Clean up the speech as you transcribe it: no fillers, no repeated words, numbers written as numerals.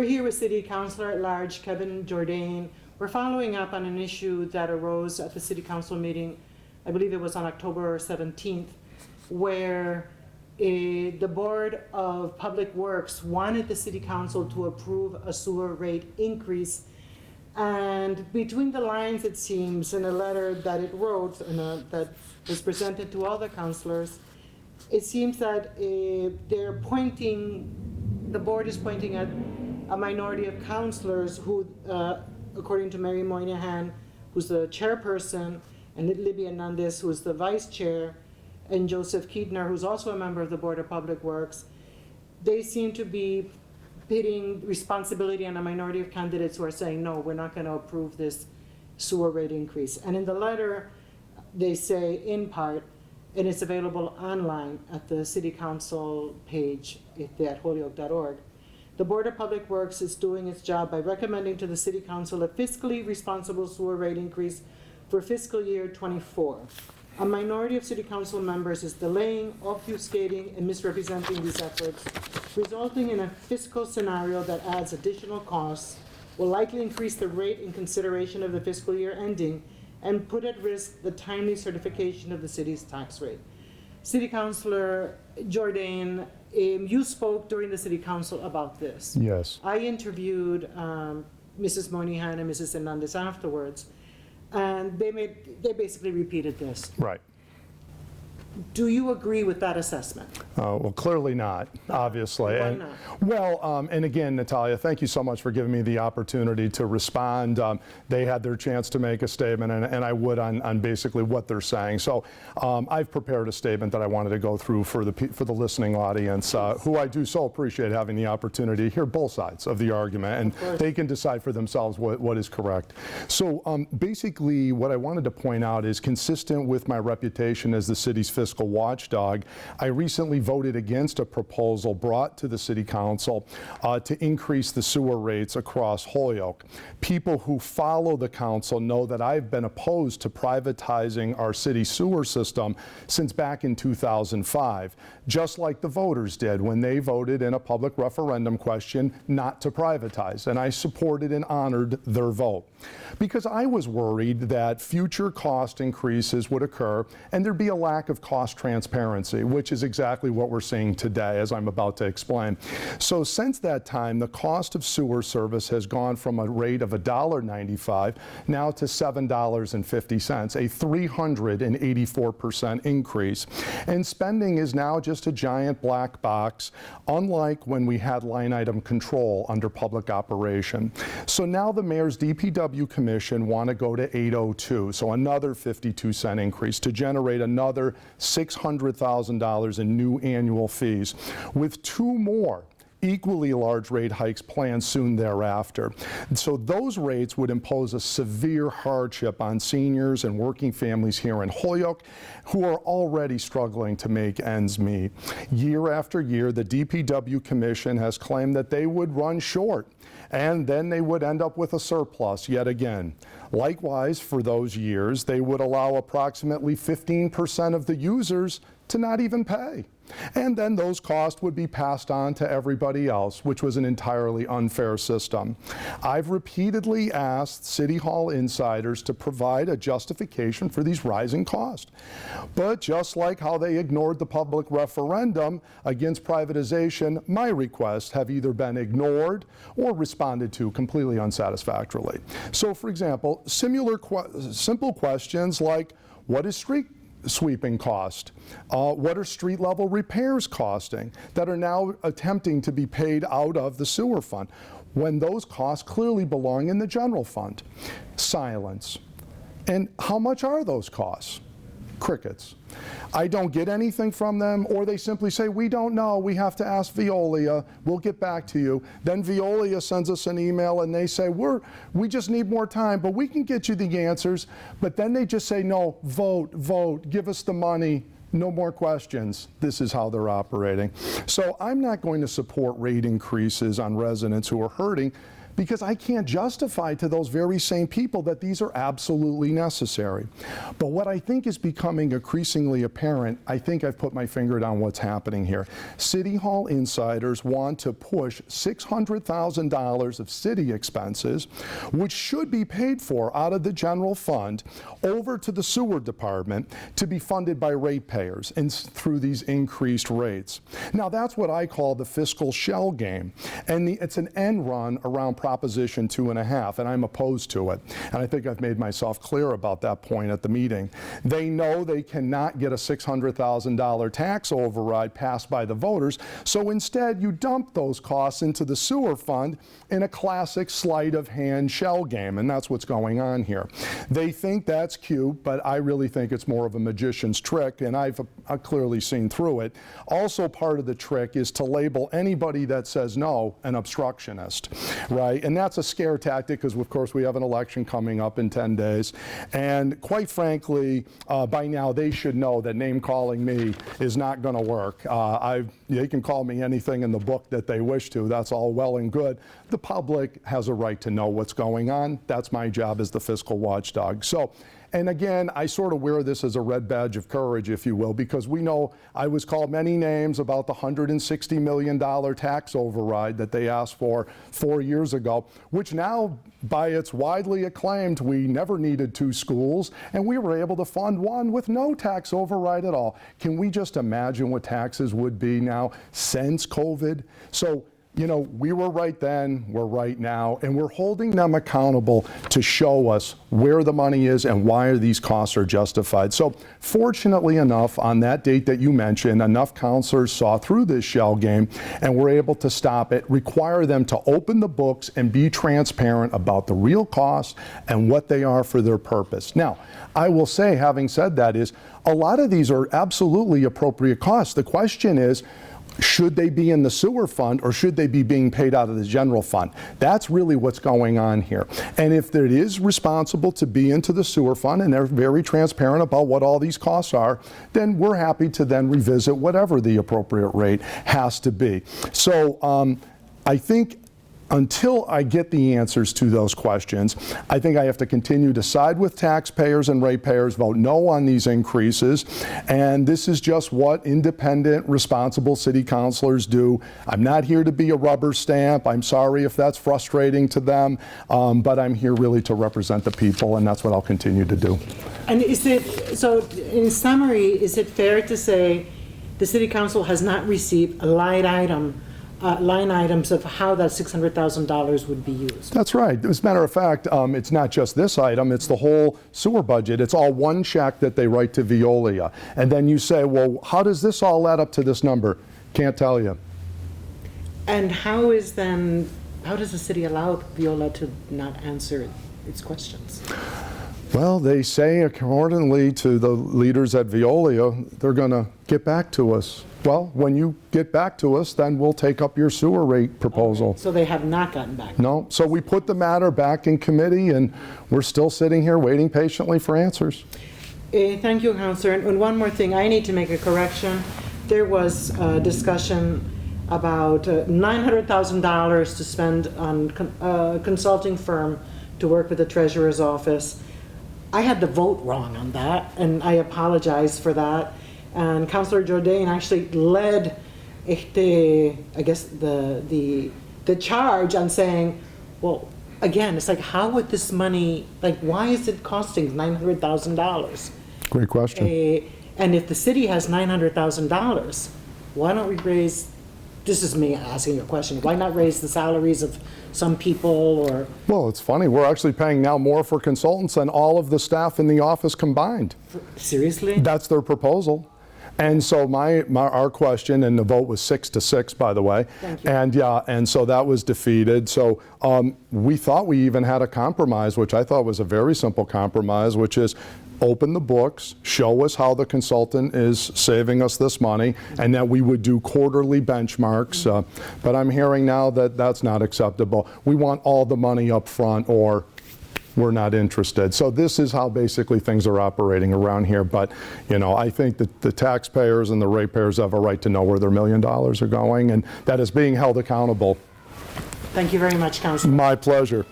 We're here with City Councilor at Large Kevin Jourdain. We're following up on an issue that arose at the City Council meeting, I believe it was on October 17th, where the Board of Public Works wanted the City Council to approve a sewer rate increase. And between the lines, it seems, in a letter that it wrote and that was presented to all the councilors, it seems that the board is pointing at a minority of councilors who, according to Mary Moynihan, who's the chairperson, and Libby Hernandez, who's the vice chair, and Joseph Keedner, who's also a member of the Board of Public Works, they seem to be pitting responsibility on a minority of candidates who are saying, no, we're not going to approve this sewer rate increase. And in the letter, they say, in part, and it's available online at the City Council page at holyoke.org, the Board of Public Works is doing its job by recommending to the City Council a fiscally responsible sewer rate increase for fiscal year 24. A minority of City Council members is delaying, obfuscating, and misrepresenting these efforts, resulting in a fiscal scenario that adds additional costs, will likely increase the rate in consideration of the fiscal year ending, and put at risk the timely certification of the city's tax rate. City Councilor Jourdain, you spoke during the City Council about this. Yes. I interviewed Mrs. Moynihan and Mrs. Hernandez afterwards, and they basically repeated this. Right. Do you agree with that assessment? Well, clearly not, obviously. Why and, not? Well, and again, Natalia, thank you so much for giving me the opportunity to respond. They had their chance to make a statement, and I would on basically what they're saying. So I've prepared a statement that I wanted to go through for the listening audience, who I do so appreciate having the opportunity to hear both sides of the argument, and they can decide for themselves what is correct. So basically, what I wanted to point out is, consistent with my reputation as the city's fiscal watchdog, I recently voted against a proposal brought to the City Council to increase the sewer rates across Holyoke. People who follow the council know that I've been opposed to privatizing our city sewer system since back in 2005, just like the voters did when they voted in a public referendum question not to privatize, and I supported and honored their vote. Because I was worried that future cost increases would occur and there'd be a lack of cost transparency, which is exactly what we're seeing today, as I'm about to explain. So since that time, the cost of sewer service has gone from a rate of $1.95 now to $7.50, a 384% increase. And spending is now just a giant black box, unlike when we had line item control under public operation. So now the mayor's DPW commission want to go to 802, so another 52-cent increase to generate another $600,000 in new annual fees, with two more equally large rate hikes planned soon thereafter. So those rates would impose a severe hardship on seniors and working families here in Holyoke, who are already struggling to make ends meet. Year after year, the DPW Commission has claimed that they would run short, and then they would end up with a surplus yet again. Likewise, for those years, they would allow approximately 15% of the users to not even pay. And then those costs would be passed on to everybody else, which was an entirely unfair system. I've repeatedly asked City Hall insiders to provide a justification for these rising costs. But just like how they ignored the public referendum against privatization, my requests have either been ignored or responded to completely unsatisfactorily. So, for example, simple questions like, what is street sweeping cost? What are street level repairs costing that are now attempting to be paid out of the sewer fund when those costs clearly belong in the general fund? Silence. And how much are those costs? Crickets. I don't get anything from them, or they simply say, we don't know, we have to ask Veolia, we'll get back to you. Then Veolia sends us an email and they say, we just need more time, but we can get you the answers. But then they just say, no, vote, give us the money, no more questions. This is how they're operating. So I'm not going to support rate increases on residents who are hurting, because I can't justify to those very same people that these are absolutely necessary. But what I think is becoming increasingly apparent, I think I've put my finger down what's happening here. City Hall insiders want to push $600,000 of city expenses, which should be paid for out of the general fund, over to the sewer department to be funded by ratepayers and through these increased rates. Now that's what I call the fiscal shell game, and it's an end run around Proposition 2.5, and I'm opposed to it. And I think I've made myself clear about that point at the meeting. They know they cannot get a $600,000 tax override passed by the voters, so instead you dump those costs into the sewer fund in a classic sleight of hand shell game, and that's what's going on here. They think that's cute, but I really think it's more of a magician's trick, and I've clearly seen through it. Also, part of the trick is to label anybody that says no an obstructionist, right? And that's a scare tactic because, of course, we have an election coming up in 10 days. And quite frankly, by now they should know that name calling me is not going to work. They can call me anything in the book that they wish to. That's all well and good. The public has a right to know what's going on. That's my job as the fiscal watchdog. So, and again, I sort of wear this as a red badge of courage, if you will, because we know I was called many names about the $160 million tax override that they asked for 4 years ago, which now, by its widely acclaimed, we never needed 2 schools, and we were able to fund 1 with no tax override at all. Can we just imagine what taxes would be now since COVID? So, you know, we were right then, we're right now, and we're holding them accountable to show us where the money is and why these costs are justified. So fortunately enough, on that date that you mentioned, enough counselors saw through this shell game and were able to stop it, require them to open the books and be transparent about the real costs and what they are for their purpose. Now, I will say, having said that, is a lot of these are absolutely appropriate costs. The question is, should they be in the sewer fund or should they be being paid out of the general fund? That's really what's going on here. And if it is responsible to be into the sewer fund and they're very transparent about what all these costs are, then we're happy to then revisit whatever the appropriate rate has to be. So I think until I get the answers to those questions, I think I have to continue to side with taxpayers and ratepayers, vote no on these increases, and this is just what independent, responsible city councilors do. I'm not here to be a rubber stamp. I'm sorry if that's frustrating to them, but I'm here really to represent the people, and that's what I'll continue to do. And is it, so in summary, is it fair to say the city council has not received a line items of how that $600,000 would be used? That's right. As a matter of fact, it's not just this item, it's the whole sewer budget. It's all one check that they write to Veolia. And then you say, well, how does this all add up to this number? Can't tell you. And how does the city allow Veolia to not answer its questions? Well, they say accordingly to the leaders at Veolia, they're going to get back to us. Well, when you get back to us, then we'll take up your sewer rate proposal. Okay. So they have not gotten back? No. So we put the matter back in committee, and we're still sitting here waiting patiently for answers. Thank you, Councilor. And one more thing, I need to make a correction. There was a discussion about $900,000 to spend on a consulting firm to work with the treasurer's office. I had the vote wrong on that, and I apologize for that. And Councilor Jourdain actually led the charge on saying, well, again, it's like, how would this money, like, why is it costing $900,000? Great question. And if the city has $900,000, why don't we raise, this is me asking a question, why not raise the salaries of some people or? Well, it's funny, we're actually paying now more for consultants than all of the staff in the office combined. Seriously? That's their proposal. And so our question, and the vote was 6-6, by the way. Thank you. And so that was defeated. So we thought we even had a compromise, which I thought was a very simple compromise, which is open the books, show us how the consultant is saving us this money, and that we would do quarterly benchmarks. But I'm hearing now that that's not acceptable. We want all the money up front, or we're not interested. So this is how basically things are operating around here. But, you know, I think that the taxpayers and the ratepayers have a right to know where their $1 million are going, and that is being held accountable. Thank you very much, Councilor. My pleasure.